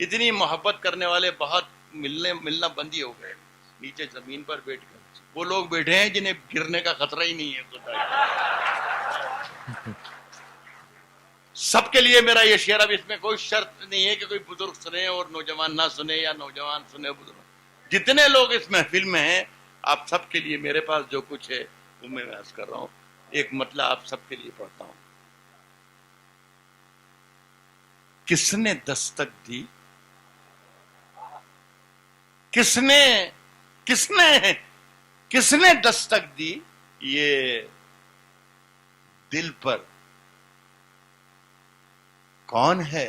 इतनी मोहब्बत करने वाले बहुत मिलना बंद ही हो गए। नीचे जमीन पर बैठकर वो लोग बैठे हैं जिन्हें गिरने का खतरा ही नहीं है। सबके लिए मेरा ये शेर, अब इसमें कोई शर्त नहीं है कि कोई बुजुर्ग सुने और नौजवान ना सुने या नौजवान सुने बुजुर्ग। जितने लोग इस महफिल में हैं, आप सबके लिए मेरे पास जो कुछ है वो मैं अर्ज कर रहा हूं। एक मतलब आप सबके लिए पढ़ता हूं। किसने दस्तक दी, किसने किसने किसने दस्तक दी ये दिल पर, कौन है?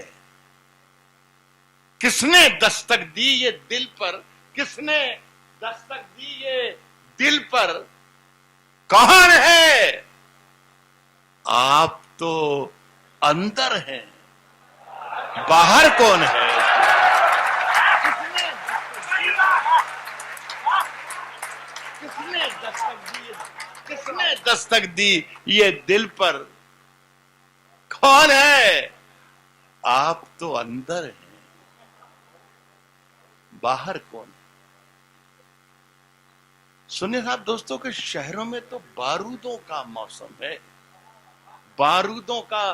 किसने दस्तक दी ये दिल पर, किसने दस्तक दी ये दिल पर, कौन है? आप तो अंदर हैं, बाहर कौन है? किसने दस्तक दी ये दिल पर, कौन है? आप तो अंदर हैं, बाहर कौन है? सुनिए साहब दोस्तों के शहरों में तो बारूदों का मौसम है। बारूदों का,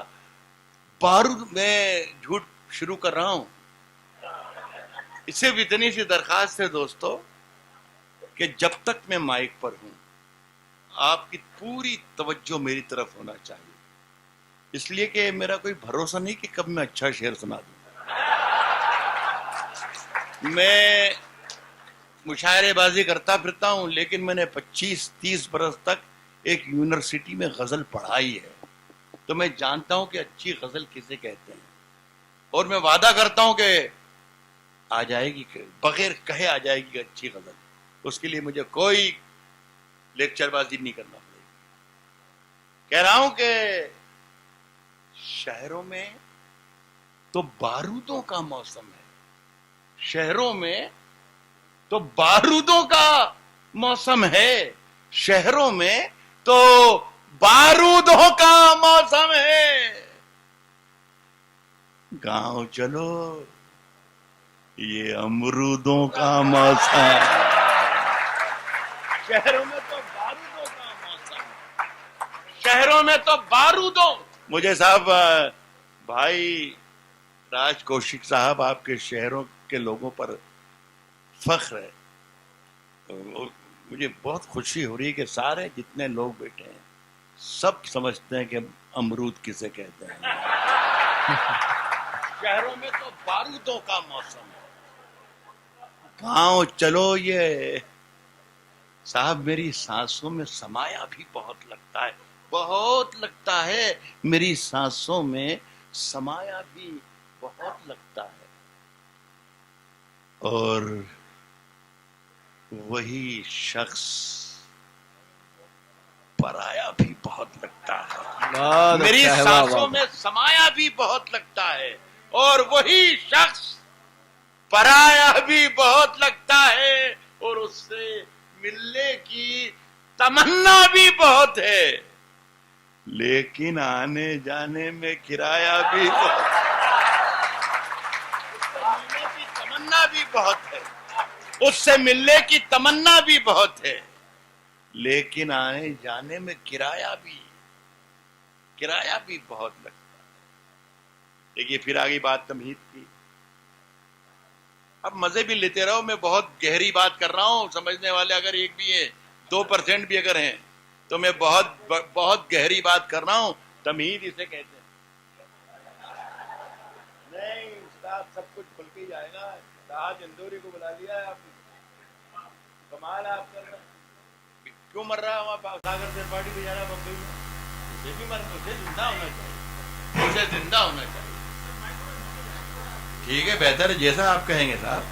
बारूद में झूठ शुरू कर रहा हूं। इससे इतनी सी दरखास्त है दोस्तों कि जब तक मैं माइक पर हूं आपकी पूरी तवज्जो मेरी तरफ होना चाहिए, इसलिए कि मेरा कोई भरोसा नहीं कि कब मैं अच्छा शेर सुना दूं। मैं मुशायरेबाजी करता फिरता हूं, लेकिन मैंने 25-30 बरस तक एक यूनिवर्सिटी में गजल पढ़ाई है, तो मैं जानता हूं कि अच्छी गजल किसे कहते हैं। और मैं वादा करता हूं कि आ जाएगी, बगैर कहे आ जाएगी अच्छी गजल। उसके लिए मुझे कोई लेक्चरबाजी नहीं करना पड़ेगी। कह रहा हूं कि शहरों में तो बारूदों का मौसम है, शहरों में तो बारूदों का मौसम है, शहरों में तो बारूदों का मौसम है। गांव चलो ये अमरूदों का मौसम, शहरों में तो बारूदों का मौसम, शहरों में तो बारूदों। मुझे साहब भाई राज कौशिक साहब, आपके शहरों के लोगों पर फख्र है। तो मुझे बहुत खुशी हो रही है कि सारे जितने लोग बैठे हैं सब समझते हैं कि अमरूद किसे कहते हैं। शहरों में तो बारूदों का मौसम है, गांव चलो ये साहब मेरी सांसों में समाया भी बहुत लगता है, बहुत लगता है, मेरी सांसों में समाया भी बहुत लगता है। और वही शख्स पराया भी बहुत लगता है, मेरी सांसों में समाया भी बहुत लगता है। और वही शख्स पराया भी बहुत लगता है, और उससे मिलने की तमन्ना भी बहुत है, लेकिन आने जाने में किराया भी बहुत, मिलने की तमन्ना भी बहुत है, उससे मिलने की तमन्ना भी बहुत है, लेकिन आने जाने में किराया भी बहुत लगता है। देखिए फिर आगे बात तमहीद की। अब मजे भी लेते रहो, मैं बहुत गहरी बात कर रहा हूं, समझने वाले अगर एक भी है, 2% भी अगर हैं, तो मैं बहुत गहरी बात कर रहा हूं। तमहीद इसे कहते हैं। नहीं उस्ताद, सब कुछ खुल के जाएगा। ताज इंदौरी को बुला लिया है आपने, कमाल है आप कर रहे हैं। क्यों मर रहा है वहां सागर से पार्टी पे जा रहा है बम्बई में? उसे भी मर, उसे जिंदा होना चाहिए, उसे जिंदा होना चाहिए। ठीक है, बेहतर है जैसा आप कहेंगे साहब,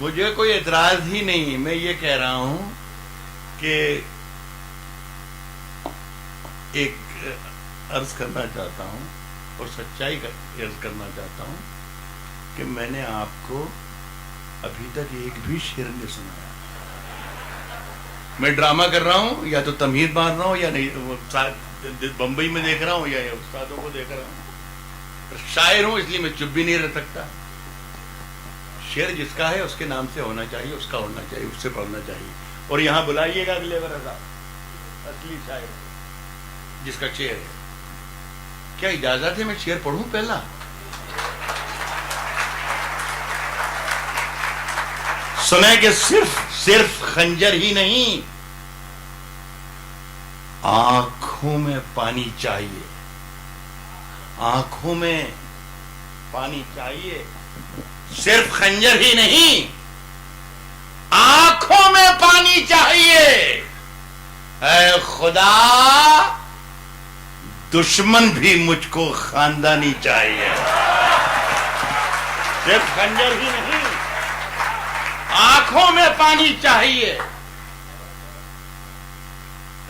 मुझे कोई एतराज ही नहीं। मैं ये कह रहा हूं कि एक अर्ज करना चाहता हूं और सच्चाई का अर्ज करना चाहता हूं कि मैंने आपको अभी तक एक भी शेर नहीं सुनाया। मैं ड्रामा कर रहा हूं या तो तमहीद मार रहा हूं या नहीं, बंबई में देख रहा हूं या उस्तादों को देख रहा हूं। शायर हूं इसलिए मैं चुप भी नहीं रह सकता। शेर जिसका है उसके नाम से होना चाहिए, उसका होना चाहिए, उससे पढ़ना चाहिए। और यहां बुलाइएगा अगले बार असली शायर जिसका शेर है। क्या इजाजत है मैं शेर पढ़ूं पहला? सुने कि सिर्फ खंजर ही नहीं, आंखों में पानी चाहिए, आंखों में पानी चाहिए। सिर्फ खंजर ही नहीं, आंखों में पानी चाहिए। ऐ खुदा, दुश्मन भी मुझको खानदानी चाहिए। सिर्फ खंजर ही नहीं, आंखों में पानी चाहिए।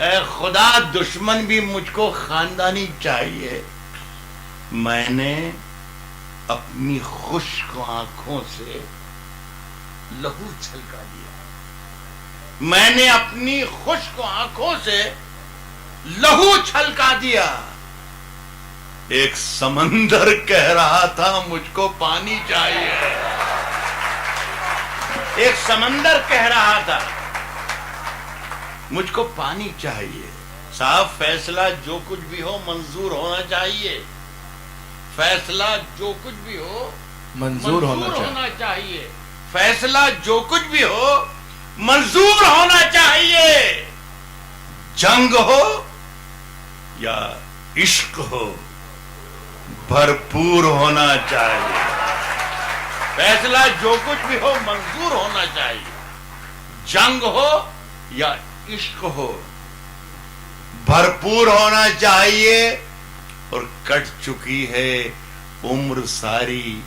ऐ खुदा, दुश्मन भी मुझको खानदानी चाहिए। मैंने अपनी खुश्क आंखों से लहू छलका दिया। मैंने अपनी खुश्क आंखों से लहू छलका दिया। एक समंदर कह रहा था मुझको पानी चाहिए। एक समंदर कह रहा था मुझको पानी चाहिए। साहब, फैसला जो कुछ भी हो मंजूर होना चाहिए। फैसला जो कुछ भी हो मंजूर होना चाहिए। फैसला जो कुछ भी हो मंजूर होना चाहिए। जंग हो या इश्क हो, भरपूर होना चाहिए। फैसला जो कुछ भी हो मंजूर होना चाहिए। जंग हो या इश्क हो, भरपूर होना चाहिए। और कट चुकी है उम्र सारी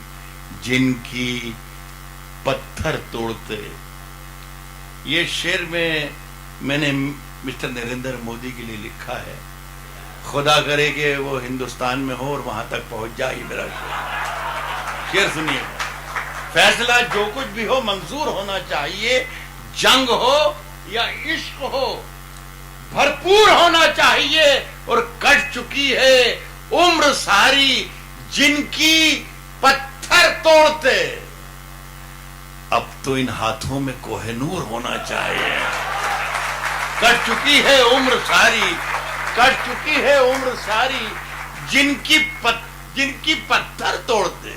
जिनकी पत्थर तोड़ते। ये शेर में मैंने मिस्टर नरेंद्र मोदी के लिए लिखा है। खुदा करे कि वो हिंदुस्तान में हो और वहां तक पहुंच जाए मेरा शेर। शेर सुनिए। फैसला जो कुछ भी हो मंजूर होना चाहिए। जंग हो या इश्क हो, भरपूर होना चाहिए। और कट चुकी है उम्र सारी जिनकी पत्थर तोड़ते। अब तो इन हाथों में कोहिनूर होना चाहिए। कट चुकी है उम्र सारी, कट चुकी है उम्र सारी जिनकी पत्थर तोड़ते।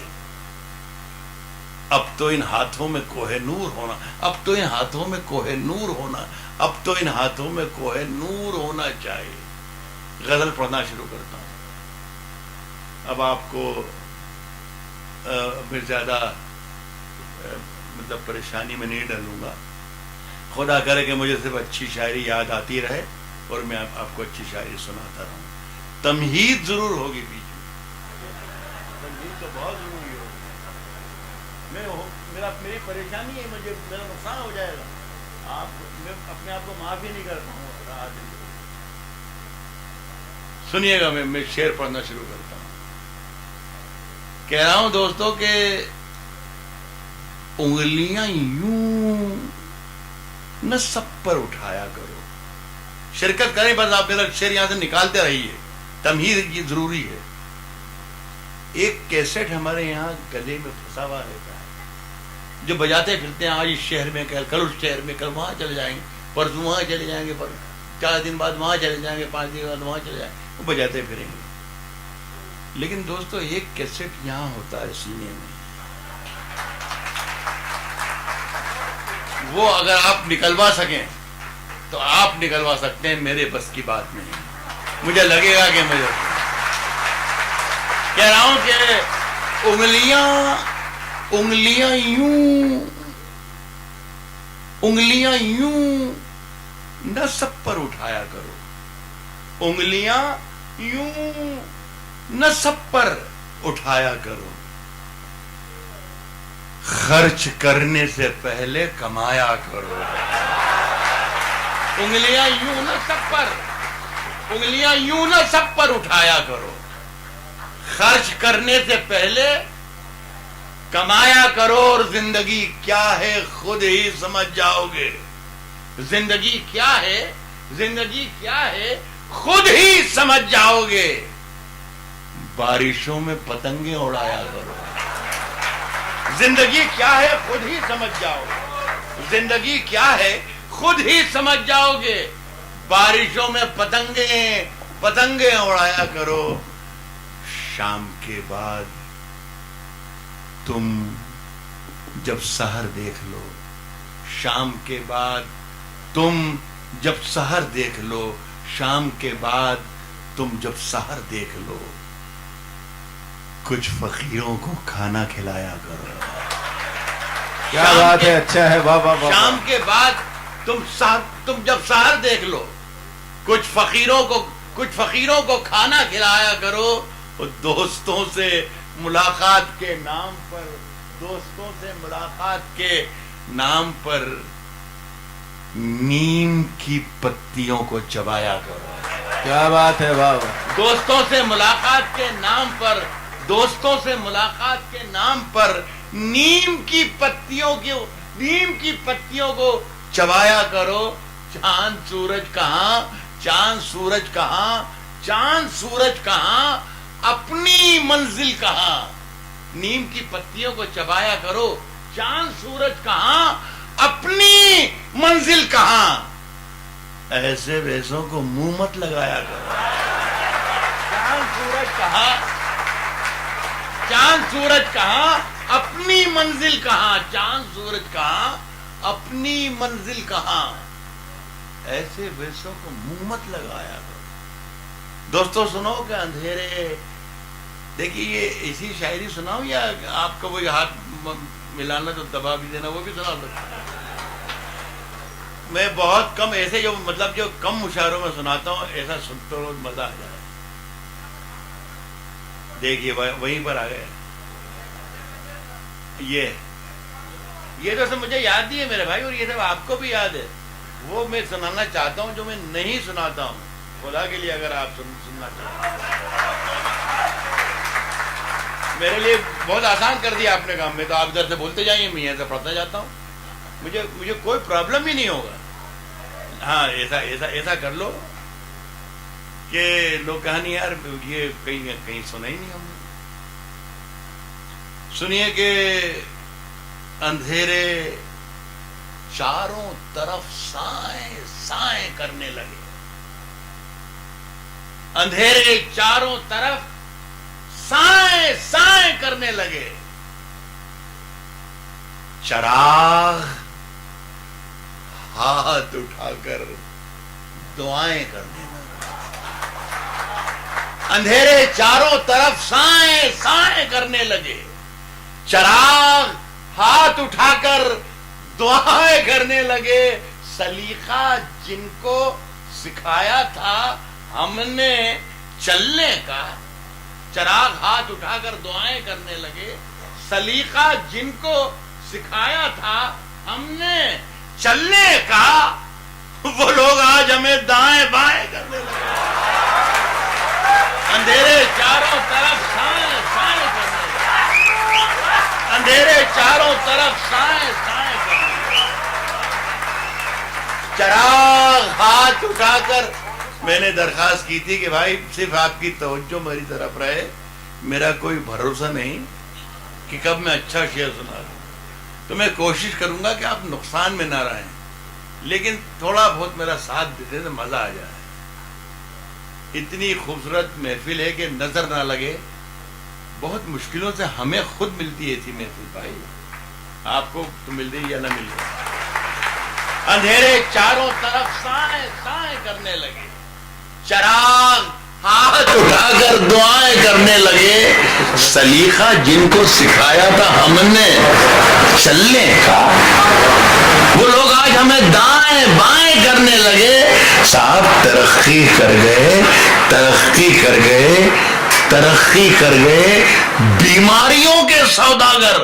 अब तो इन हाथों में कोहिनूर होना, अब तो इन हाथों में कोहिनूर होना, अब तो इन हाथों में कोहिनूर होना चाहिए। गजल पढ़ना शुरू करता हूं। अब आपको मैं ज्यादा मतलब परेशानी में नहीं डालूंगा। खुदा करे कि मुझे सिर्फ अच्छी शायरी याद आती रहे और मैं आपको अच्छी शायरी सुनाता रहूं। तमहीद जरूर होगी बीच में, तमहीद तो बहुत जरूरी होगी। मेरी परेशानी है, मेरा नुकसान हो जाएगा। मैं अपने आप को माफ ही नहीं कर पाऊंगा। सुनिएगा, मैं शेर पढ़ना शुरू करता हूं। कह रहा हूं दोस्तों के उंगलियां यूं न सब पर उठाया करो। शिरकत करें, बस आप मेरा शेर यहां से निकालते रहिए। तमहीद ये जरूरी है। एक कैसेट हमारे यहाँ गले में फंसा हुआ रहता है, जो बजाते फिरते हैं। आज इस शहर में, कल उस शहर में, कल वहां चले जाएंगे, परसों वहां चले जाएंगे, पर 4 दिन बाद वहां चले जाएंगे, 5 दिन बाद वहां चले जाएंगे, वो बजाते फिरेंगे। लेकिन दोस्तों, एक कैसेट यहाँ होता है सीने में, वो अगर आप निकलवा सकें तो आप निकलवा सकते हैं। मेरे बस की बात नहीं। मुझे लगेगा कि मुझे कह रहा हूं कि उंगलियां यूं न सब पर उठाया करो। उंगलियां यूं न सब पर उठाया करो। खर्च करने से पहले कमाया करो। उंगलियां यूं न सब पर, उंगलियां यूं न सब पर उठाया करो। खर्च करने से पहले कमाया करो। और जिंदगी क्या है खुद ही समझ जाओगे। जिंदगी क्या है, जिंदगी क्या है खुद ही समझ जाओगे। बारिशों में पतंगे उड़ाया करो। जिंदगी क्या है खुद ही समझ जाओगे। जिंदगी क्या है खुद ही समझ जाओगे। बारिशों में पतंगे पतंगे उड़ाया करो, शाम के बाद तुम जब सहर देख लो, शाम के बाद तुम जब सहर देख लो, शाम के बाद तुम जब सहर देख लो, कुछ फकीरों को खाना खिलाया करो। क्या बात है, अच्छा है, वाह वाह वाह। शाम के बाद तुम जब सहर देख लो, कुछ फकीरों को खाना खिलाया करो। और दोस्तों से मुलाकात के नाम पर, दोस्तों से मुलाकात के नाम पर नीम की पत्तियों को चबाया करो। क्या बात है, वाह वाह। दोस्तों से मुलाकात के नाम पर, दोस्तों से मुलाकात के नाम पर नीम की पत्तियों को चबाया करो। चांद सूरज कहां, चांद सूरज कहां, चांद सूरज कहां, अपनी मंजिल कहां। नीम की पत्तियों को चबाया करो, चांद सूरज कहां, अपनी मंजिल कहां। ऐसे वैसों को मुंह मत लगाया करो। चांद सूरज कहां, चांद सूरज कहां, अपनी मंजिल कहां। चांद सूरज कहां, अपनी मंजिल कहां। ऐसे वैसों को मुंह मत लगाया करो। दोस्तों सुनो कि अंधेरे, देखिए ये ऐसी शायरी सुनाऊं या आपका वही हाथ मिलाना तो दबा भी देना वो भी सुना सकता है। मैं बहुत कम ऐसे जो कम मुशायरों में सुनाता हूं, ऐसा सुनते हो मजा आ जाए। देखिए वहीं पर आ गए। ये तो सब मुझे याद ही है मेरे भाई, और ये सब आपको भी याद है। वो मैं सुनाना चाहता हूं जो मैं नहीं सुनाता हूं, खुदा के लिए अगर आप सुनना चाहते हैं। मेरे लिए बहुत आसान कर दिया आपने काम में, तो आप इधर से बोलते जाइए, मैं यहाँ से पढ़ता जाता हूँ। मुझे कोई प्रॉब्लम ही नहीं होगा। हाँ, ऐसा कर लो कि लोग कहानी यार ये कहीं सुना ही नहीं हमने। सुनिए कि अंधेरे चारों तरफ साए साए करने लगे। अंधेरे चारों तरफ साए साए करने लगे। चराग हाथ उठाकर दुआएं करने लगे। अंधेरे चारों तरफ साए साए करने लगे। चराग हाथ उठाकर दुआएं करने लगे। सलीका जिनको सिखाया था हमने चलने का, चराग हाथ उठाकर दुआएं करने लगे। सलीका जिनको सिखाया था हमने चलने का, वो लोग आज हमें दाएं बाएं करने लगे। अंधेरे चारों तरफ साए साए करने लगे। अंधेरे चारों तरफ साए साए करने लगे। चराग हाथ उठाकर, मैंने दरखास्त की थी कि भाई सिर्फ आपकी तवज्जो मेरी तरफ रहे, मेरा कोई भरोसा नहीं कि कब मैं अच्छा शेर सुना दूं। तो मैं कोशिश करूंगा कि आप नुकसान में ना रहें, लेकिन थोड़ा बहुत मेरा साथ देते तो मजा आ जाए। इतनी खूबसूरत महफिल है कि नजर ना लगे। बहुत मुश्किलों से हमें खुद मिलती है ऐसी महफिल भाई, आपको तो मिल रही या ना मिल रही। अंधेरे चारों तरफ साए साए करने लगे। चराग हाथ उठाकर दुआएं करने लगे। सलीका जिनको सिखाया था हमने चलने का, वो लोग आज हमें दाएं बाएं करने लगे। साहब तरक्की कर गए, तरक्की कर गए, तरक्की कर गए। बीमारियों के सौदागर,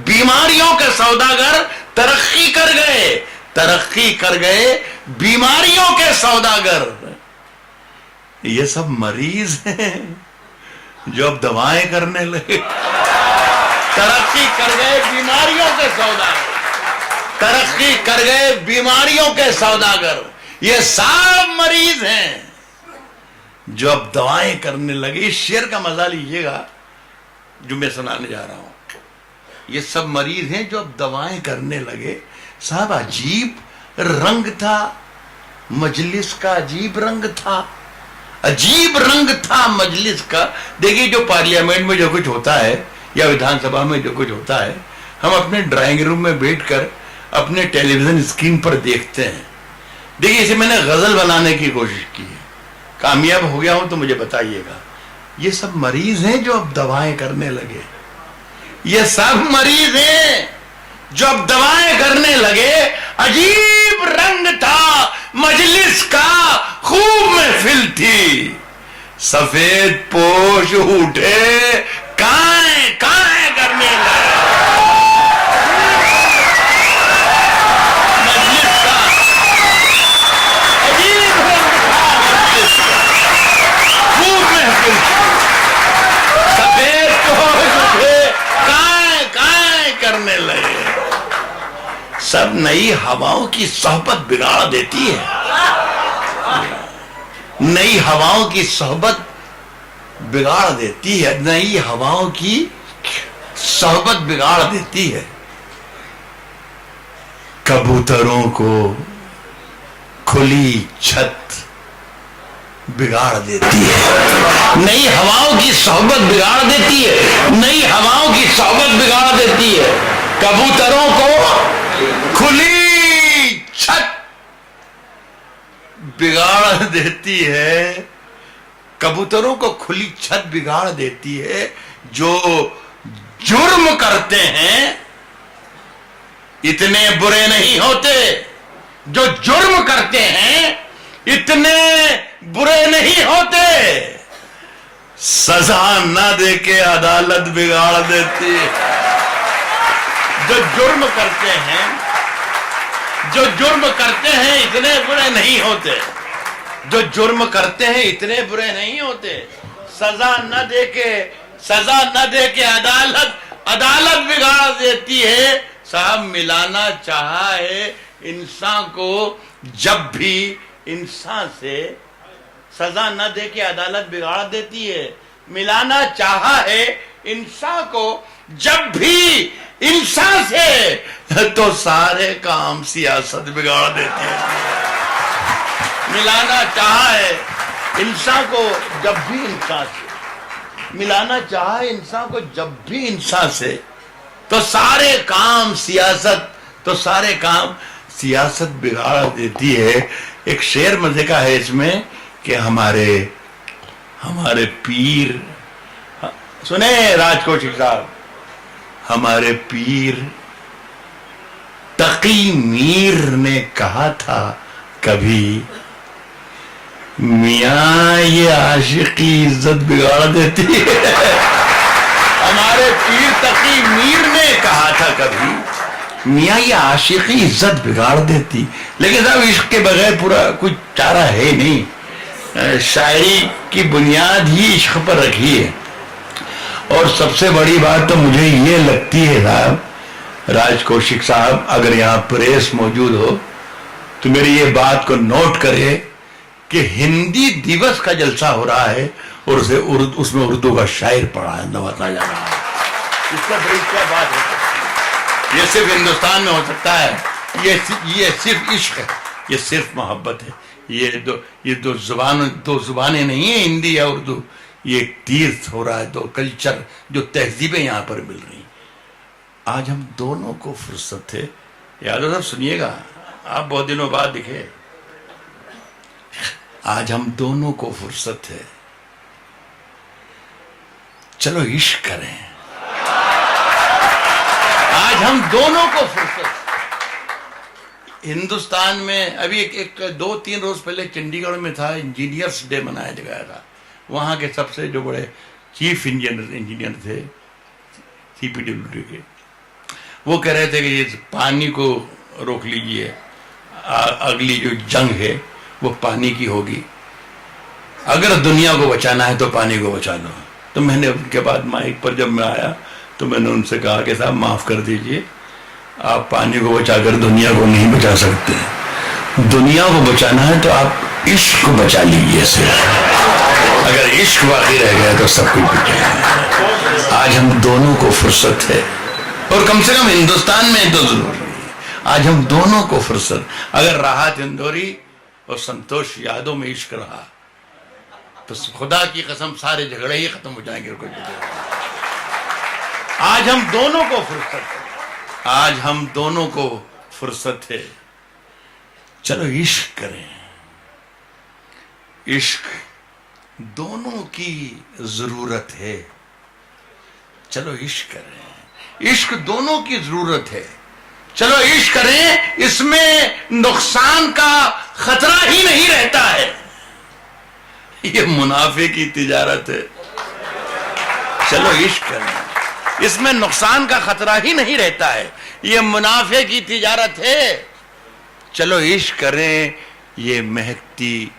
बीमारियों के सौदागर तरक्की कर गए, तरक्की कर गए बीमारियों के सौदागर। ये सब मरीज हैं जो अब दवाएं करने लगे। तरक्की कर गए बीमारियों के सौदागर, तरक्की कर गए बीमारियों के सौदागर। ये सब मरीज हैं जो अब दवाएं करने लगे। इस शेर का मजा लीजिएगा जो मैं सुनाने जा रहा हूं। ये सब मरीज हैं जो अब दवाएं करने लगे। साहब अजीब रंग था मजलिस का, अजीब रंग था, अजीब रंग था मजलिस का। देखिए जो पार्लियामेंट में जो कुछ होता है या विधानसभा में जो कुछ होता है, हम अपने ड्राइंग रूम में बैठकर अपने टेलीविजन स्क्रीन पर देखते हैं। देखिए इसे मैंने गजल बनाने की कोशिश की है, कामयाब हो गया हूं तो मुझे बताइएगा। ये सब मरीज हैं जो अब दवाएं करने लगे, ये सब मरीज हैं जो अब दवाएं करने लगे। अजीब रंग था मजलिस का, खूब महफिल थी, सफेद पोश उठे काए काए करने लगे। मजलिस का अजीब रंग था, मजलिस का खूब महफिल थी, सफेद पोश उठे काए काए करने लगे। सब नई हवाओं की सोहबत बिगाड़ देती है, नई हवाओं की सोहबत बिगाड़ देती है, नई हवाओं की सोहबत बिगाड़ देती है। कबूतरों को खुली छत बिगाड़ देती है, नई हवाओं की सोहबत बिगाड़ देती है, नई हवाओं की सोहबत बिगाड़ देती है। कबूतरों को खुली छत बिगाड़ देती है, कबूतरों को खुली छत बिगाड़ देती है। जो जुर्म करते हैं इतने बुरे नहीं होते, जो जुर्म करते हैं इतने बुरे नहीं होते। सजा न देके अदालत बिगाड़ देती है। जो जुर्म करते हैं, जो जुर्म करते हैं इतने बुरे नहीं होते, जो जुर्म करते हैं इतने बुरे नहीं होते। सजा न देके अदालत बिगाड़ देती है। साहब मिलाना चाहा है इंसान को जब भी इंसान से, सजा न देके अदालत बिगाड़ देती है। मिलाना चाहा है इंसान को जब भी इंसान से, तो सारे काम सियासत बिगाड़ देती है। मिलाना चाहा है इंसान को जब भी इंसान से, मिलाना चाहा है इंसान को जब भी इंसान से, तो सारे काम सियासत बिगाड़ देती है। एक शेर मजे का है इसमें कि हमारे पीर, सुने राजकोषिक साहब, हमारे पीर तकी मीर ने कहा था कभी, मियां ये आशिकी इज्जत बिगाड़ देती है। हमारे पीर तकी मीर ने कहा था कभी, मियां ये आशिकी इज्जत बिगाड़ देती। लेकिन साहब इश्क के बगैर पूरा कुछ चारा है नहीं। शायरी की बुनियाद ही इश्क पर रखी है। और सबसे बड़ी बात तो मुझे ये लगती है साहब, राजकोषिक साहब, अगर यहाँ प्रेस मौजूद हो तो मेरी ये बात को नोट करे कि हिंदी दिवस का जलसा हो रहा है और उसमें उर्दू का शायर नवाजा जा रहा है। इसका बड़ी क्या बात है। ये सिर्फ हिंदुस्तान में हो सकता है। ये सिर्फ इश्क है, ये सिर्फ मोहब्बत है। ये दो जुबानें नहीं है, हिंदी या उर्दू। ये एक तीर्थ हो रहा है, दो कल्चर, जो तहजीबें यहां पर मिल रही। आज हम दोनों को फुर्सत है। यादव साहब सुनिएगा, आप बहुत दिनों बाद दिखे। आज हम दोनों को फुर्सत है, चलो इश्क करें। आज हम दोनों को फुर्सत। हिंदुस्तान में अभी एक 2-3 रोज पहले चंडीगढ़ में था, इंजीनियर्स डे मनाया गया था। वहाँ के सबसे जो बड़े चीफ इंजीनियर थे CPWD के, वो कह रहे थे कि ये पानी को रोक लीजिए, अगली जो जंग है वो पानी की होगी। अगर दुनिया को बचाना है तो पानी को बचा लो। तो मैंने उनके बाद माइक पर जब मैं आया तो मैंने उनसे कहा कि साहब माफ कर दीजिए, आप पानी को बचाकर दुनिया को नहीं बचा सकते। दुनिया को बचाना है तो आप इश्क को बचा लीजिए सिर्फ। अगर इश्क बाकी रह गया तो सब कुछ बच जाएगा। आज हम दोनों को फुर्सत है, और कम से कम हिंदुस्तान में तो जरूर रही है। आज हम दोनों को फुर्सत, अगर राहत इंदौरी और संतोष यादव में इश्क रहा तो खुदा की कसम सारे झगड़े ही खत्म हो जाएंगे। आज हम दोनों को फुर्सत है, आज हम दोनों को फुर्सत है। चलो इश्क करें, इश्क दोनों की जरूरत है। चलो इश्क करें, इश्क दोनों की जरूरत है। चलो इश्क करें, इसमें नुकसान का खतरा ही नहीं रहता है। ये मुनाफे की तिजारत है। चलो इश्क करें, इसमें नुकसान का खतरा ही नहीं रहता है। ये मुनाफे की तिजारत है। चलो इश्क करें, ये महकती,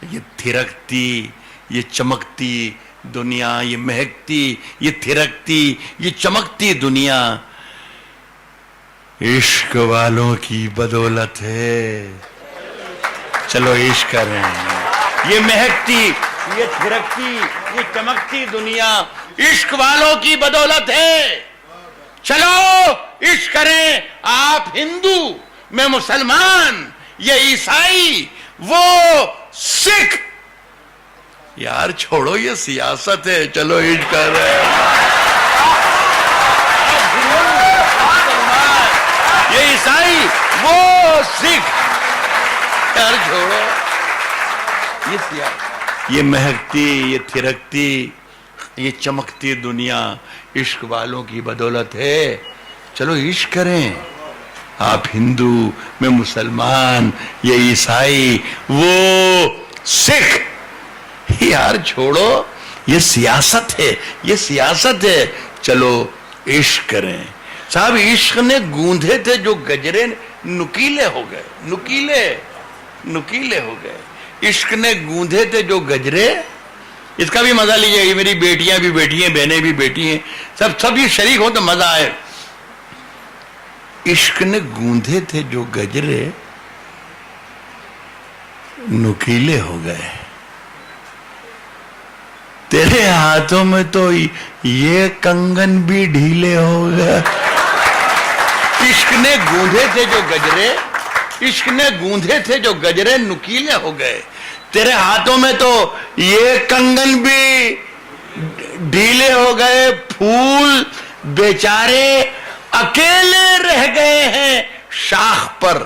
ये थिरकती, ये चमकती दुनिया, ये महकती, ये थिरकती, ये चमकती दुनिया इश्क वालों की बदौलत है। चलो इश्क करें, ये महकती, ये थिरकती, ये चमकती दुनिया इश्क वालों की बदौलत है। चलो इश्क करें, आप हिंदू, मैं मुसलमान, ये ईसाई, वो सिख। यार छोड़ो, ये सियासत है। चलो इश्क करें, ये ईसाई, वो सिख। यार छोड़ो, ये सियासत, ये महकती, ये थिरकती, ये चमकती दुनिया इश्क वालों की बदौलत है। चलो इश्क करें, आप हिंदू, मैं मुसलमान, ये ईसाई, वो सिख। यार छोड़ो, ये सियासत है, ये सियासत है। चलो इश्क करें। साहब इश्क ने गूंधे थे जो गजरे नुकीले हो गए, नुकीले नुकीले हो गए। इश्क ने गूंधे थे जो गजरे, इसका भी मजा लीजिए। मेरी बेटियां भी बेटी हैं, बहनें भी बेटी हैं, सब ये शरीक हो तो मजा आए। इश्क ने गूंधे थे जो गजरे नुकीले हो गए, तेरे हाथों में तो ये कंगन भी ढीले हो गए। इश्क ने गूंधे थे जो गजरे, इश्क ने गूंधे थे जो गजरे नुकीले हो गए, तेरे हाथों में तो ये कंगन भी ढीले हो गए। फूल बेचारे अकेले रह गए हैं शाख पर,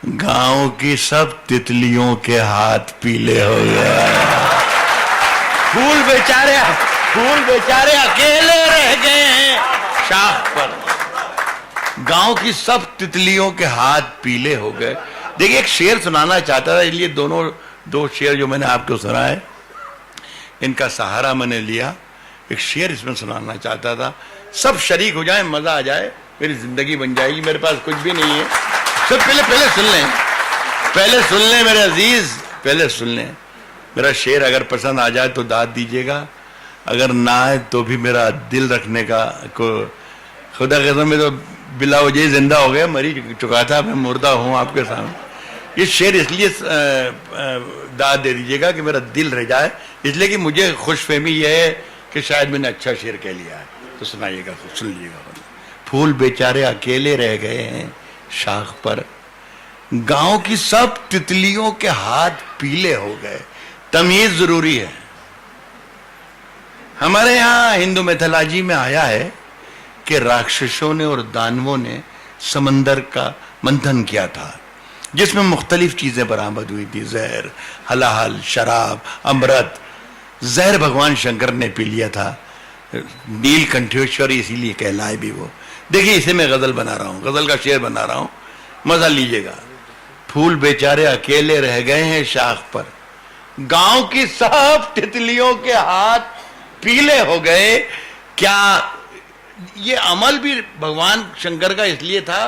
गांव की सब तितलियों के हाथ पीले हो गए। फूल बेचारे अकेले रह गए हैं शाख पर, गांव की सब तितलियों के हाथ पीले हो गए। देखिए एक शेर सुनाना चाहता था, इसलिए दो शेर जो मैंने आपको सुनाए, इनका सहारा मैंने लिया। एक शेर इसमें सुनाना चाहता था, सब शरीक हो जाए, मजा आ जाए, मेरी जिंदगी बन जाएगी। मेरे पास कुछ भी नहीं है। सब पहले सुन लें मेरे अजीज, पहले सुन लें। मेरा शेर अगर पसंद आ जाए तो दाद दीजिएगा, अगर ना आए तो भी मेरा दिल रखने का को खुदा कसम में तो बिला वजह जिंदा हो गया, मरी चुका था, मैं मुर्दा हूं आपके सामने। ये शेर इसलिए दाद दे दीजिएगा कि मेरा दिल रह जाए, इसलिए कि मुझे खुशफहमी यह है कि शायद मैंने अच्छा शेर कह लिया है। तो सुनाइएगा, सुन लीजिएगा। फूल बेचारे अकेले रह गए हैं शाख पर, गांव की सब तितलियों के हाथ पीले हो गए। तमीज जरूरी है। हमारे यहां हिंदू मैथोलॉजी में आया है कि राक्षसों ने और दानवों ने समंदर का मंथन किया था, जिसमें मुख्तलिफ चीजें बरामद हुई थी। जहर, हलाहल, शराब, अमृत। जहर भगवान शंकर ने पी लिया था, नीलकंठेश्वर इसीलिए कहलाए भी वो। देखिए इसे मैं गजल बना रहा हूं, गजल का शेर बना रहा हूं, मजा लीजिएगा। फूल बेचारे अकेले रह गए हैं शाख पर, गांव की सब तितलियों के हाथ पीले हो गए। क्या ये अमल भी भगवान शंकर का इसलिए था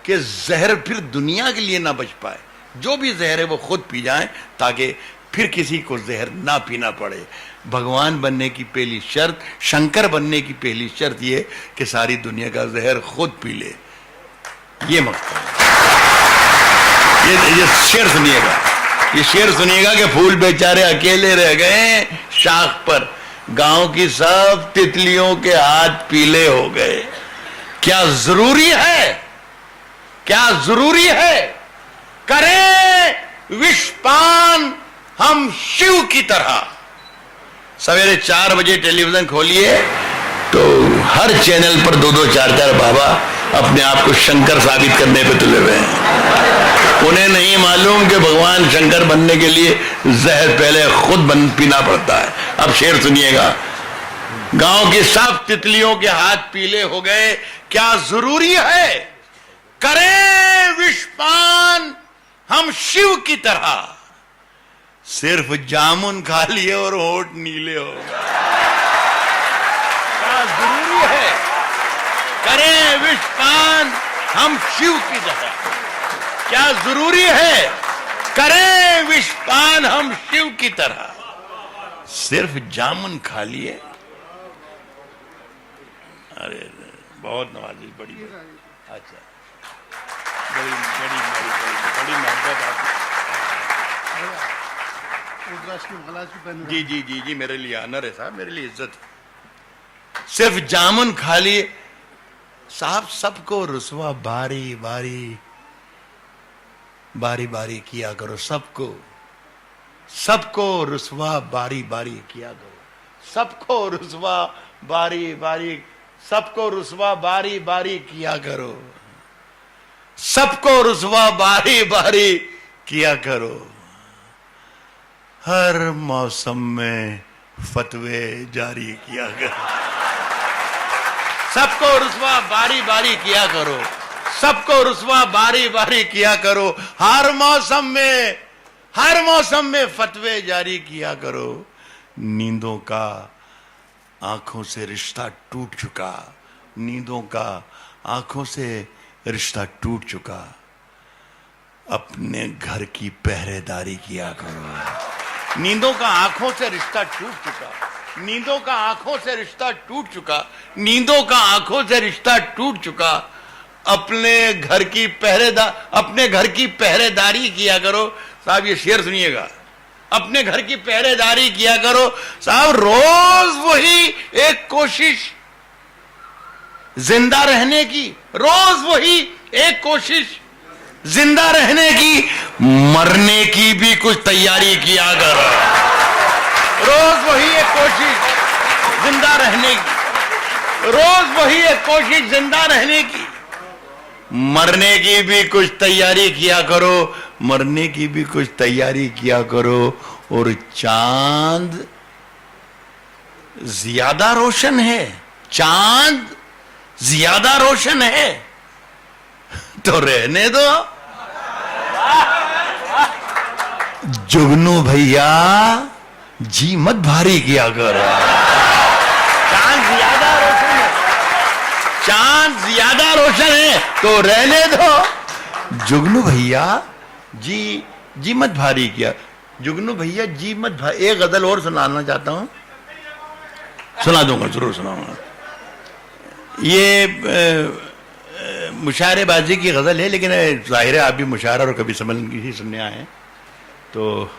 कि जहर फिर दुनिया के लिए ना बच पाए, जो भी जहर है वो खुद पी जाए ताकि फिर किसी को जहर ना पीना पड़े। भगवान बनने की पहली शर्त, शंकर बनने की पहली शर्त ये कि सारी दुनिया का जहर खुद पी ले। ये मकसद है। ये शेर सुनिएगा, ये शेर सुनिएगा कि फूल बेचारे अकेले रह गए शाख पर, गांव की सब तितलियों के हाथ पीले हो गए। क्या जरूरी है, क्या जरूरी है, करें विषपान हम शिव की तरह। सवेरे 4 बजे टेलीविजन खोलिए तो हर चैनल पर 2-2, 4-4 बाबा अपने आप को शंकर साबित करने पे तुले हुए हैं। उन्हें नहीं मालूम कि भगवान शंकर बनने के लिए जहर पहले खुद पीना पड़ता है। अब शेर सुनिएगा। गांव की सब तितलियों के हाथ पीले हो गए। क्या जरूरी है, करें विषपान हम शिव की तरह। सिर्फ जामुन खा लिए और होठ नीले हो गए। क्या जरूरी है, करें विषपान हम शिव की तरह। क्या जरूरी है, करें विषपान हम शिव की तरह। सिर्फ जामुन खा लिए। अरे बहुत नवाजी, बड़ी अच्छा, बड़ी मोहब्बत आपकी। जी जी जी जी, मेरे लिए ऑनर है साहब, मेरे लिए इज्जत। सिर्फ जामुन खा लिए साहब, सबको रुसवा बारी बारी बारी बारी किया करो। सबको सबको रुसवा बारी बारी किया करो। सबको रुसवा बारी बारी, सबको रुसवा बारी बारी किया करो। सबको रुसवा बारी बारी किया करो। हर मौसम में फतवे जारी किया करो। सबको रुसवा बारी बारी किया करो। सबको रुसवा बारी बारी किया करो। हर मौसम में फतवे जारी किया करो। नींदों का आंखों से रिश्ता टूट चुका। नींदों का आंखों से रिश्ता टूट चुका। अपने घर की पहरेदारी किया करो। नींदों का आंखों से रिश्ता टूट चुका। नींदों का आंखों से रिश्ता टूट चुका। नींदों का आंखों से रिश्ता टूट चुका। अपने घर की पहरेदारी किया करो। साहब ये शेर सुनिएगा। अपने घर की पहरेदारी किया करो। साहब रोज वही एक कोशिश जिंदा रहने की। रोज वही एक कोशिश जिंदा रहने की। मरने की भी कुछ तैयारी किया करो। रोज वही एक कोशिश जिंदा रहने की। रोज वही एक कोशिश जिंदा रहने की। मरने की भी कुछ तैयारी किया करो। मरने की भी कुछ तैयारी किया करो। और चांद ज्यादा रोशन है। चांद ज्यादा रोशन है तो रहने दो। जुगनू भैया जी मत भारी किया करो। चांद ज्यादा रोशन है। चांद ज्यादा रोशन है तो रहने दो। जुगनू भैया जी मत भारी किया। जुगनू भैया जी मत भारी। एक गजल और सुनाना चाहता हूं। सुना दूंगा, जरूर सुनाऊंगा। ये मुशायरेबाजी की गजल है, लेकिन जाहिर है आप भी मुशायरा और कभी समझ ही सुनने आए हैं। तो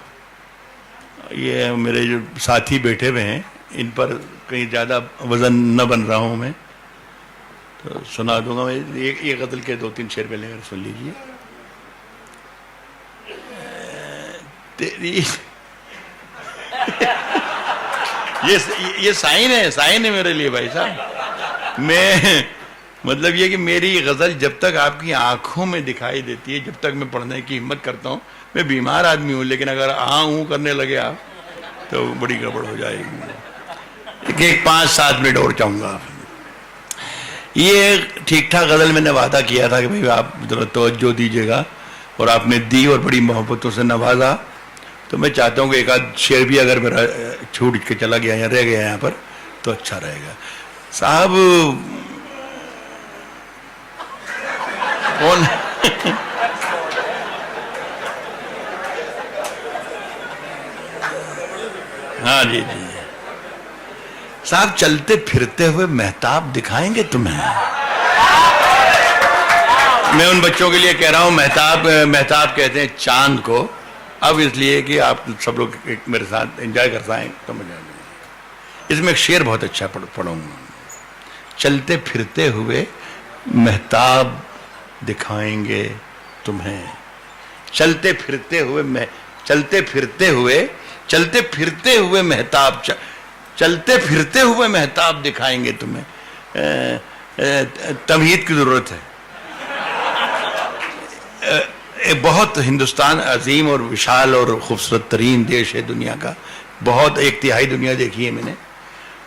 ये मेरे जो साथी बैठे हुए हैं, इन पर कहीं ज़्यादा वजन न बन रहा हूँ मैं, तो सुना दूंगा मैं। एक गजल के 2-3 शेर पहले अगर सुन लीजिए। तेरी ये साइन है मेरे लिए भाई साहब। मैं मतलब ये कि मेरी गजल जब तक आपकी आंखों में दिखाई देती है, जब तक मैं पढ़ने की हिम्मत करता हूँ। मैं बीमार आदमी हूँ, लेकिन अगर हूँ करने लगे आप तो बड़ी गड़बड़ हो जाएगी। एक 5-7 मिनट और चाहूंगा। ये ठीक ठाक गजल मैंने वादा किया था कि भाई आप तवज्जो दीजिएगा, और आपने दी और बड़ी मोहब्बतों से नवाजा। तो मैं चाहता हूँ कि एक आध शेर भी अगर मेरा छूट के चला गया या रह गया यहाँ पर तो अच्छा रहेगा। साहब कौन हाँ जी जी साहब, चलते फिरते हुए मेहताब दिखाएंगे तुम्हें। मैं उन बच्चों के लिए कह रहा हूं, मेहताब कहते हैं चांद को। अब इसलिए कि आप सब लोग मेरे साथ एंजॉय कर पाएं तो मजा इसमें एक शेर बहुत अच्छा पढ़ूंगा। चलते फिरते हुए महताब दिखाएंगे तुम्हें, चलते फिरते हुए चलते फिरते हुए महताब, चलते फिरते हुए महताब दिखाएंगे तुम्हें। तमहीद की जरूरत है। बहुत हिंदुस्तान अजीम और विशाल और खूबसूरत तरीन देश है दुनिया का। बहुत एक तिहाई दुनिया देखी है मैंने।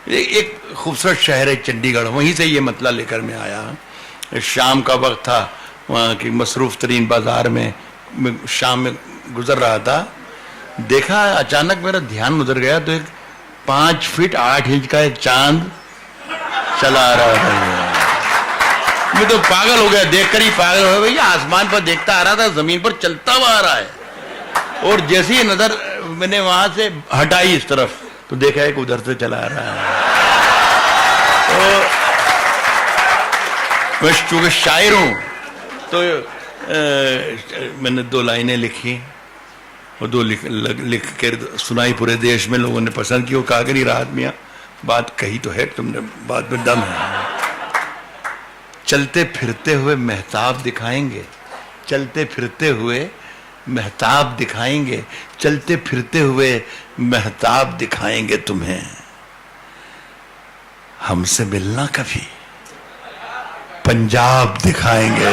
एक खूबसूरत शहर है चंडीगढ़, वहीं से ये मतला लेकर मैं आया। शाम का वक्त था, वहाँ की मसरूफ तरीन बाजार में शाम में गुजर रहा था। देखा अचानक मेरा ध्यान उधर गया तो एक 5 फीट 8 इंच का एक चांद चला आ रहा था। मैं तो पागल हो गया, देखकर ही पागल हो गया। भैया आसमान पर देखता आ रहा था, जमीन पर चलता हुआ आ रहा है। और जैसी ही नजर मैंने वहां से हटाई इस तरफ तो देखा एक उधर से चला आ रहा है। तो मैं चूंकि शायर हूं तो मैंने 2 लाइनें लिखी और 2 लिख कर सुनाई पूरे देश में। लोगों ने पसंद की। वो कहा कि नहीं राहत मियाँ बात कही तो है तुमने, बात में दम है। चलते फिरते हुए महताब दिखाएंगे, चलते फिरते हुए महताब दिखाएंगे, चलते फिरते हुए महताब दिखाएंगे तुम्हें। हमसे मिलना कभी पंजाब दिखाएंगे।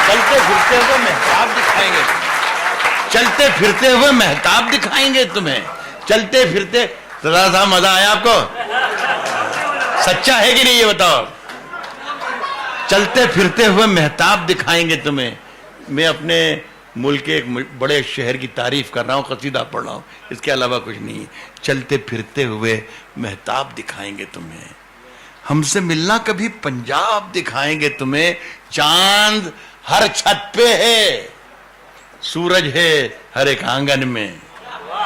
चलते फिरते हुए महताब दिखाएंगे, चलते फिरते हुए महताब दिखाएंगे तुम्हें। चलते फिरते सदा सा मजा आया आपको? सच्चा है कि नहीं ये बताओ? चलते फिरते हुए महताब दिखाएंगे तुम्हें। मैं अपने मुल्क के एक बड़े शहर की तारीफ कर रहा हूँ, कसीदा पढ़ रहा हूँ, इसके अलावा कुछ नहीं। चलते फिरते हुए महताब दिखाएंगे तुम्हें। हमसे मिलना कभी पंजाब दिखाएंगे तुम्हें। चांद हर छत पे है, सूरज है हर एक आंगन में।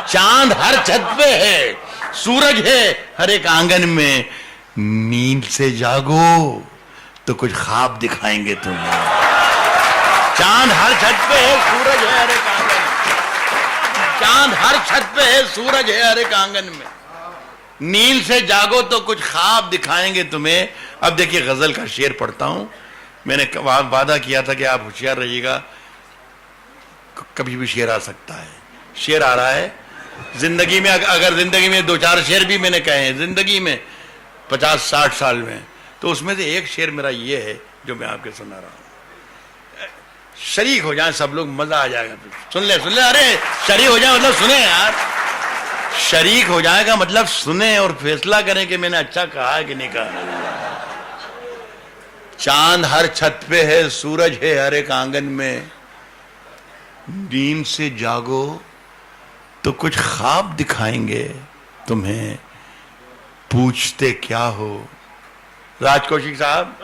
चांद हर छत पे है, सूरज है हर एक आंगन में। नींद से जागो तो कुछ ख्वाब दिखाएंगे तुम्हें। चांद हर छत पे है, सूरज है हर एक आंगन में। चांद हर छत पे है, सूरज है हर एक आंगन में। नींद से जागो तो कुछ ख्वाब दिखाएंगे तुम्हें। अब देखिए गजल का शेर पढ़ता हूं। मैंने वादा किया था कि आप होशियार रहिएगा, कभी भी शेर आ सकता है। शेर आ रहा है जिंदगी में। अगर जिंदगी में 2-4 शेर भी मैंने कहे हैं जिंदगी में 50-60 साल में, तो उसमें से एक शेर मेरा ये है जो मैं आपके सुना रहा हूं। शरीक हो जाए सब लोग, मजा आ जाएगा। सुन ले अरे शरीक हो जाए मतलब सुने यार। शरीक हो जाएगा मतलब सुने और फैसला करें कि मैंने अच्छा कहा है कि नहीं कहा। चांद हर छत पे है, सूरज है हर एक आंगन में। नींद से जागो तो कुछ ख्वाब दिखाएंगे तुम्हें। पूछते क्या हो। राज कौशिक साहब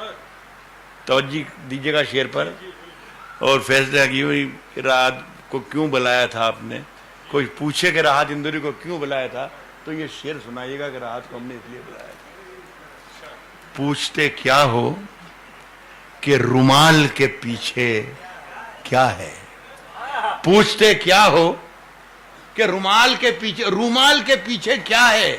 तवज्जो दीजिएगा शेर पर और फैसला की कि राहत को क्यों बुलाया था आपने। कोई पूछे कि राहत इंदौरी को क्यों बुलाया था तो ये शेर सुनाइएगा कि राहत को हमने इसलिए बुलाया था। पूछते क्या हो कि रुमाल के पीछे क्या है। पूछते क्या हो कि रुमाल के पीछे क्या है।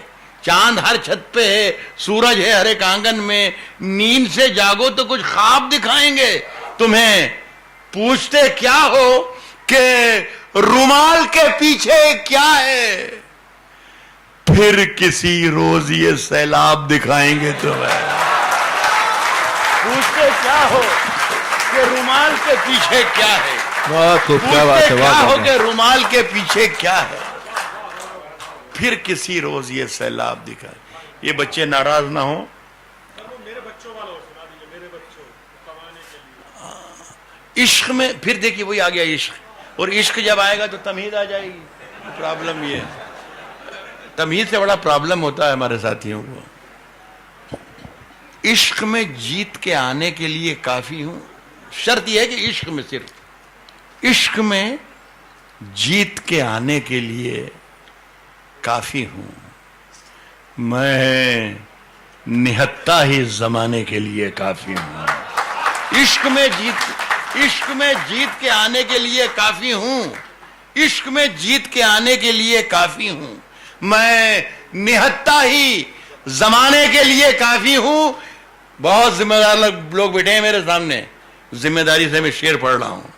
चांद हर छत पे है, सूरज है हर एक आंगन में। नींद से जागो तो कुछ ख्वाब दिखाएंगे तुम्हें। पूछते क्या हो कि रुमाल के पीछे क्या है। फिर किसी रोज ये सैलाब दिखाएंगे तुम्हें। पूछते क्या हो कि रुमाल के पीछे क्या है। पूछते क्या हो कि रुमाल के पीछे क्या है। फिर किसी रोज ये सैलाब दिखा। ये बच्चे नाराज ना हो। मेरे बच्चों वाला सुना दीजिए, मेरे बच्चों कमाने के लिए। इश्क में फिर देखिए वही आ गया इश्क। और इश्क जब आएगा तो तमीज आ जाएगी। प्रॉब्लम ये है, तमीज से बड़ा प्रॉब्लम होता है हमारे साथियों को। इश्क में जीत के आने के लिए काफी हूं। शर्त यह है कि इश्क में, सिर्फ इश्क में जीत के आने के लिए काफी हूं। मैं निहत्ता ही जमाने के लिए काफी हूं। इश्क में जीत के आने के लिए काफी हूं। इश्क में जीत के आने के लिए काफी हूं। मैं निहत्ता ही जमाने के लिए काफी हूं। बहुत जिम्मेदार लोग बैठे हैं मेरे सामने, जिम्मेदारी से मैं शेर पढ़ रहा हूं।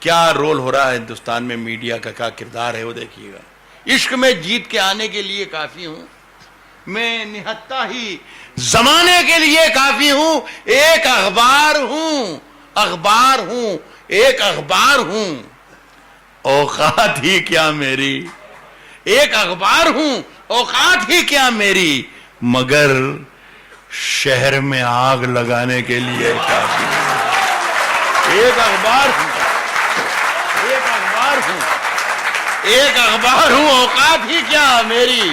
क्या रोल हो रहा है हिंदुस्तान में, मीडिया का क्या किरदार है वो देखिएगा। इश्क में जीत के आने के लिए काफी हूं, मैं निहत्ता ही जमाने के लिए काफी हूं। एक अखबार हूं, अखबार हूं, एक अखबार हूं, औकात ही क्या मेरी। एक अखबार हूं, औकात ही क्या मेरी, मगर शहर में आग लगाने के लिए काफी हूं। एक अखबार हूं, एक अखबार हूं, एक अखबार हूं, औकात ही क्या मेरी।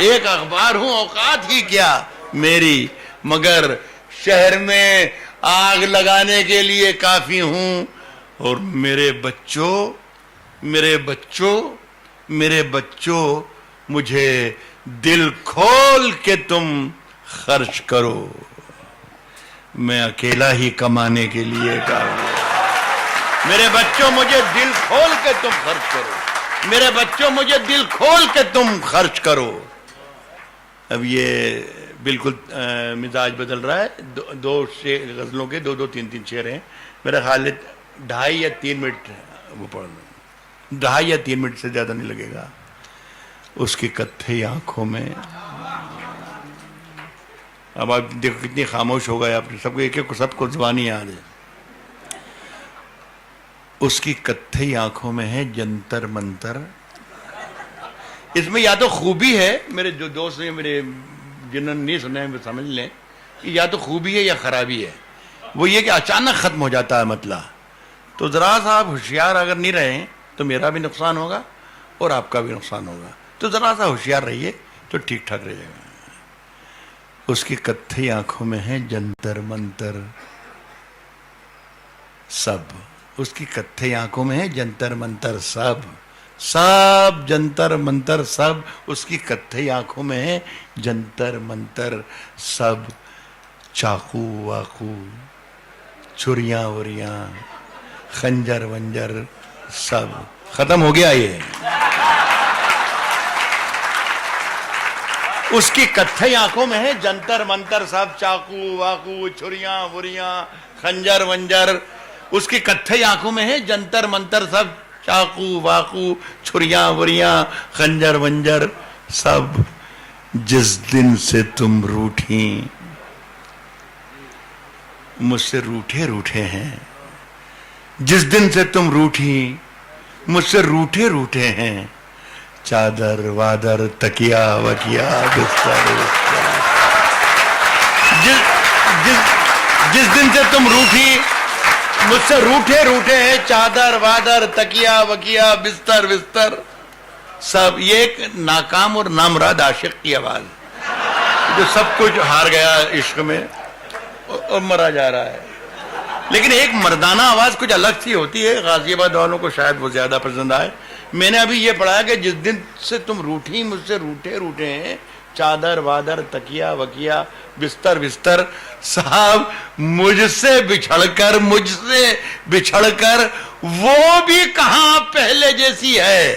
एक अखबार हूं, औकात ही क्या मेरी, मगर शहर में आग लगाने के लिए काफी हूं। और मेरे बच्चों, मेरे बच्चों, मेरे बच्चों, मुझे दिल खोल के तुम खर्च करो। मैं अकेला ही कमाने के लिए काफी हूं। मेरे बच्चों, मुझे दिल खोल के तुम खर्च करो। मेरे बच्चों, मुझे दिल खोल के तुम खर्च करो। अब ये बिल्कुल मिजाज बदल रहा है। दो गजलों के दो तीन शेर हैं। मेरा ख्याल है 2.5 या 3 मिनट वो पढ़ना, 2.5 या 3 मिनट से ज्यादा नहीं लगेगा। उसकी कत्थई आंखों में, अब आप देखो कितनी खामोश हो गए आप सबको, एक एक सबको जुबानी याद है। उसकी कत्थई आंखों में है जंतर मंतर। इसमें या तो खूबी है, मेरे जो दोस्त हैं, मेरे जिन्होंने नहीं सुना है, समझ लें कि या तो खूबी है या खराबी है। वो ये कि अचानक खत्म हो जाता है मतला। तो जरा सा आप होशियार अगर नहीं रहे तो मेरा भी नुकसान होगा और आपका भी नुकसान होगा। तो जरा सा होशियार रहिए तो ठीक ठाक रहिएगा। उसकी कत्थई आंखों में है जंतर मंतर सब। उसकी कत्थई आंखों में है जंतर मंतर सब, सब जंतर मंतर सब। उसकी कत्थई आंखों में है जंतर मंतर सब। चाकू वाकू, छुरियां वुरियां, खंजर वंजर सब। खत्म हो गया ये। उसकी कत्थई आंखों में है जंतर मंतर सब। चाकू वाकू, छुरियां वुरियां, खंजर वंजर। उसकी कत्थई आंखों में है जंतर मंतर सब। चाकू वाकू, छुरियां वुरियां, खंजर वंजर सब। जिस दिन से तुम रूठी, मुझसे रूठे रूठे हैं। जिस दिन से तुम रूठी, मुझसे रूठे रूठे हैं। चादर वादर तकिया वकिया बिस्तर। जिस दिन से तुम रूठी, मुझसे रूठे रूठे हैं। चादर वादर तकिया वकिया बिस्तर बिस्तर सब। ये एक नाकाम और नामराद आशिक की आवाज जो सब कुछ हार गया इश्क में और मरा जा रहा है। लेकिन एक मर्दाना आवाज कुछ अलग सी होती है। गाजियाबाद वालों को शायद वो ज्यादा पसंद आए। मैंने अभी ये पढ़ा कि जिस दिन से तुम रूठी, मुझसे रूठे रूठे हैं। चादर वादर तकिया वकिया बिस्तर बिस्तर। साहब मुझसे बिछड़कर वो भी कहां पहले जैसी है।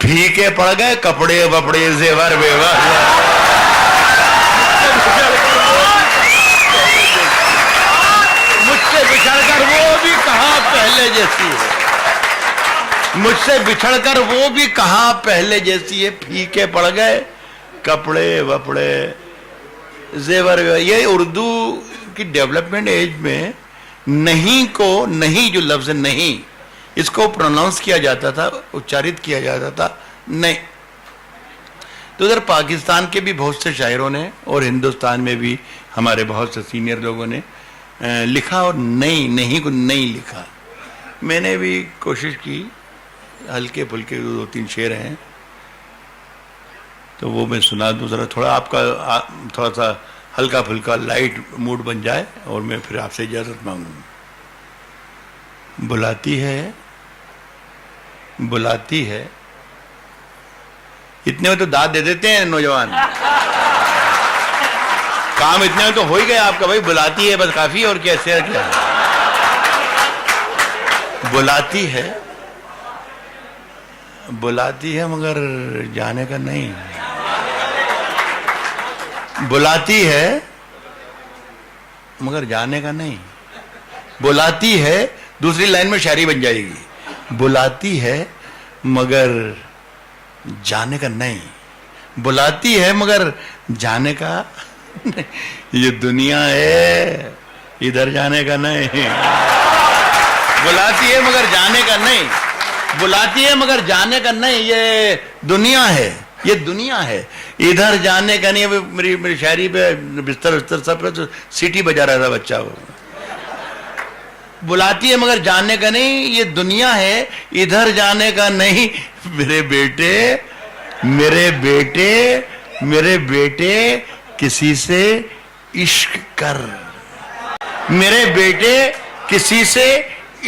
फीके पड़ गए कपड़े वपड़े जेवर वेवर। मुझसे बिछड़कर वो भी कहां पहले जैसी है। मुझसे बिछड़कर वो भी कहां पहले जैसी है। फीके पड़ गए कपड़े वपड़े जेवर। ये उर्दू की डेवलपमेंट एज में नहीं को, नहीं जो लफ्ज नहीं, इसको प्रोनाउंस किया जाता था, उच्चारित किया जाता था नहीं। तो उधर पाकिस्तान के भी बहुत से शायरों ने और हिंदुस्तान में भी हमारे बहुत से सीनियर लोगों ने लिखा और नहीं को नहीं लिखा। मैंने भी कोशिश की, हल्के फुल्के 2-3 शेर हैं तो वो मैं सुना दूं जरा। थोड़ा आपका थोड़ा सा हल्का फुल्का लाइट मूड बन जाए और मैं फिर आपसे इजाजत मांगूंगा। बुलाती है इतने में तो दाद दे देते हैं नौजवान। काम इतने में तो हो ही गया आपका भाई। बुलाती है बस काफी, और क्या शेर क्या है। बुलाती है मगर जाने का नहीं, बुलाती है मगर जाने का नहीं, बुलाती है, दूसरी लाइन में शायरी बन जाएगी, बुलाती है मगर जाने का नहीं, बुलाती है मगर जाने का नहीं, ये दुनिया है इधर जाने का नहीं, बुलाती है मगर जाने का नहीं, बुलाती है मगर जाने का नहीं, ये दुनिया है, ये दुनिया है इधर जाने का नहीं। मेरी शायरी पे बिस्तर बिस्तर सब पे तो सीटी बजा रहा था बच्चा, वो बुलाती है मगर जाने का नहीं, ये दुनिया है इधर जाने का नहीं। मेरे बेटे मेरे बेटे मेरे बेटे किसी से इश्क कर, मेरे बेटे किसी से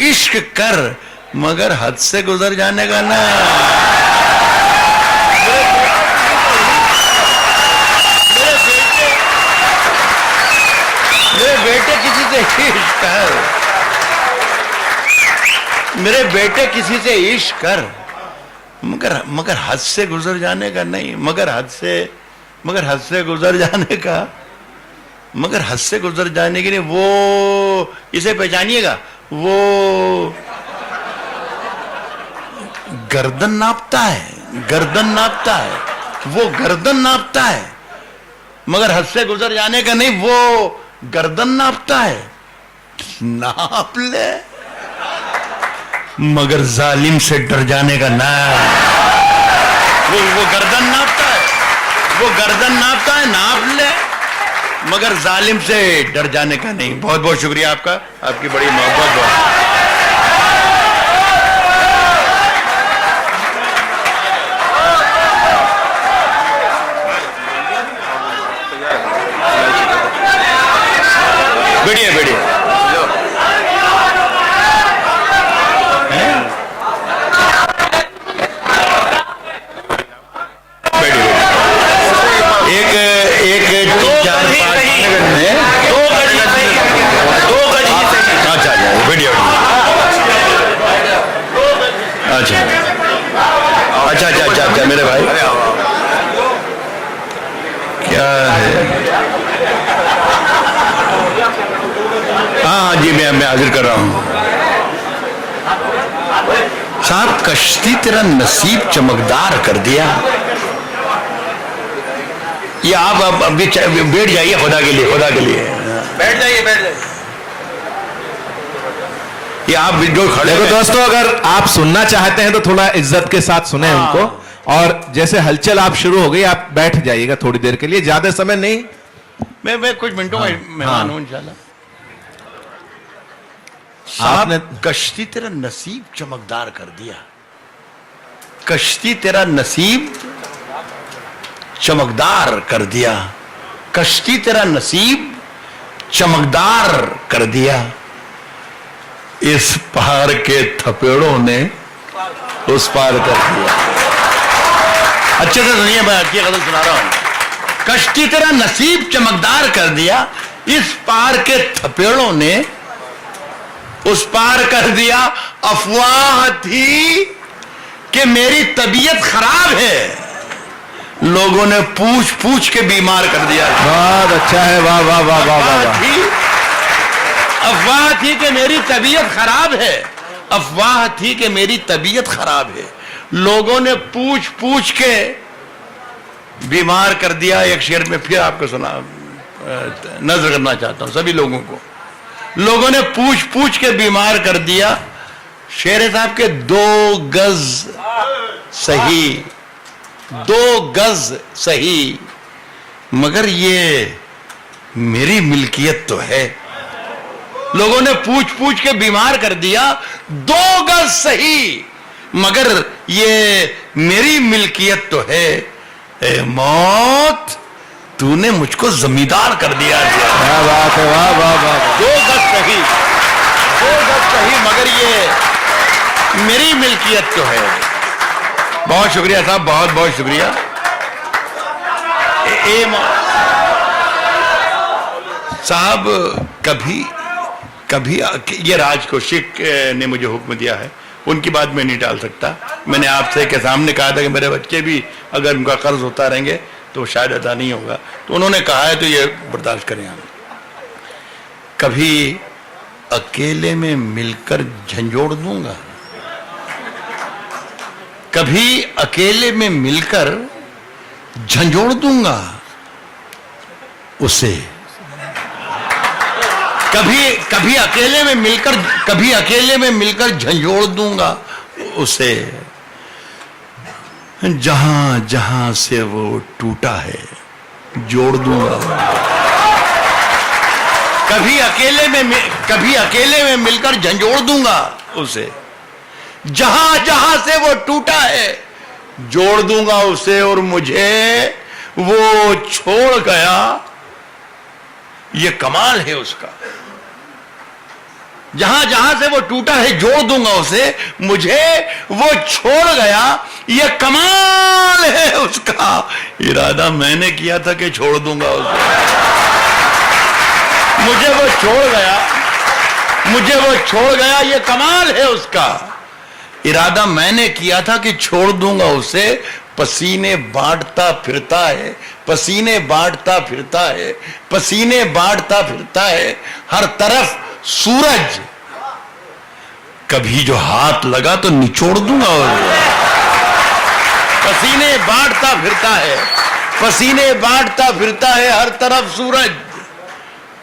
इश्क कर मगर हद से गुजर जाने का ना। मेरे बेटे किसी से इश्क कर, मेरे बेटे किसी से इश्क कर मगर हद से गुजर जाने का नहीं, मगर हद से गुजर जाने का, मगर हद से गुजर जाने के लिए वो, इसे पहचानिएगा, वो गर्दन नापता है, गर्दन नापता है, वो गर्दन नापता है मगर हद से गुजर जाने का नहीं, वो गर्दन नापता है, नाप ले मगर जालिम से डर जाने का ना। वो गर्दन नापता है, वो गर्दन नापता है, नाप ले मगर जालिम से डर जाने का नहीं। बहुत बहुत शुक्रिया आपका, आपकी बड़ी मोहब्बत। बहुत बढ़िया बढ़िया। अच्छा मेरे भाई क्या है? हाँ जी, मैं हाजिर कर रहा हूं साहब। कश्ती तेरा नसीब चमकदार कर दिया। ये आप अभी बैठ जाइए, खुदा के लिए, खुदा के लिए बैठ जाइए, बैठ जाइए। ये आप वीडियो खड़े देखो दोस्तों, अगर आप सुनना चाहते हैं तो थोड़ा इज्जत के साथ सुने उनको, और जैसे हलचल आप शुरू हो गई आप बैठ जाइएगा थोड़ी देर के लिए, ज्यादा समय नहीं। मैं कुछ मिनटों में मेहमान हूं इंशाल्लाह। आपने कश्ती तेरा नसीब चमकदार कर दिया, कश्ती तेरा नसीब चमकदार कर दिया, कश्ती तेरा नसीब चमकदार कर दिया। इस पार के थपेड़ों ने उस पार कर दिया। अच्छे से सुनिए, मैं अच्छी गजल सुना रहा हूं। कश्ती तेरा नसीब चमकदार कर दिया, इस पार के थपेड़ों ने उस पार कर दिया। अफवाह थी कि मेरी तबीयत खराब है, लोगों ने पूछ पूछ के बीमार कर दिया। बहुत अच्छा है, वाह वाह वाह वाह वाह। अफवाह थी कि मेरी तबीयत खराब है, अफवाह थी कि मेरी तबीयत खराब है, लोगों ने पूछ पूछ के बीमार कर दिया। एक शेर में फिर आपको सुना, नजर करना चाहता हूं सभी लोगों को। लोगों ने पूछ पूछ के बीमार कर दिया। शेर साहब के 2 गज सही, 2 गज सही, मगर ये मेरी मिल्कियत तो है। लोगों ने पूछ पूछ के बीमार कर दिया। 2 गज सही, मगर ये मेरी मिल्कियत तो है। ए मौत, तूने मुझको जमींदार कर दिया। क्या बात है, वाह वाह वाह। 2 गज सही, 2 गज सही, मगर ये मेरी मिल्कियत तो है। बहुत शुक्रिया साहब, बहुत बहुत शुक्रिया। साहब कभी कभी ये राज कौशिक ने मुझे हुक्म दिया है, उनकी बात मैं नहीं टाल सकता। मैंने आपसे के सामने कहा था कि मेरे बच्चे भी अगर उनका कर्ज होता रहेंगे तो शायद अदा नहीं होगा, तो उन्होंने कहा है तो ये बर्दाश्त करें हम। कभी अकेले में मिलकर झंझोड़ दूंगा, कभी अकेले में मिलकर झंझोड़ दूंगा उसे, कभी अकेले में मिलकर झंझोड़ दूंगा उसे, जहां जहां से वो टूटा है जोड़ दूंगा। कभी अकेले में मिलकर झंझोड़ दूंगा उसे, जहां जहां से वो टूटा है जोड़ दूंगा उसे, और मुझे वो छोड़ गया ये कमाल है उसका। जहां जहां से वो टूटा है जोड़ दूंगा उसे, मुझे वो छोड़ गया ये कमाल है उसका। इरादा मैंने किया था कि छोड़ दूंगा उसे, मुझे वो छोड़ गया ये कमाल है उसका। इरादा मैंने किया था कि छोड़ दूंगा उसे, पसीने बांटता फिरता है, पसीने बांटता फिरता है, पसीने बांटता फिरता है हर तरफ सूरज। कभी जो हाथ लगा तो निचोड़ दूंगा उसे। पसीने बांटता फिरता है, पसीने बांटता फिरता है हर तरफ सूरज।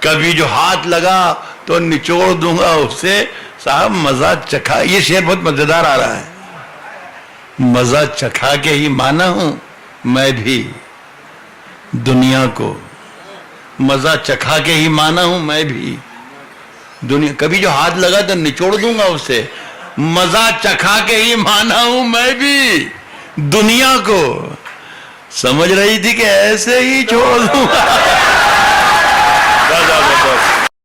कभी जो हाथ लगा तो निचोड़ दूंगा उसे। साहब मजा चखा, ये शेर बहुत मजेदार आ रहा है। मजा चखा के ही माना हूं मैं भी दुनिया को, मजा चखा के ही माना हूं मैं भी दुनिया। कभी जो हाथ लगा तो निचोड़ दूंगा उसे, मजा चखा के ही माना हूं मैं भी दुनिया को। समझ रही थी कि ऐसे ही छोड़ दूंगा।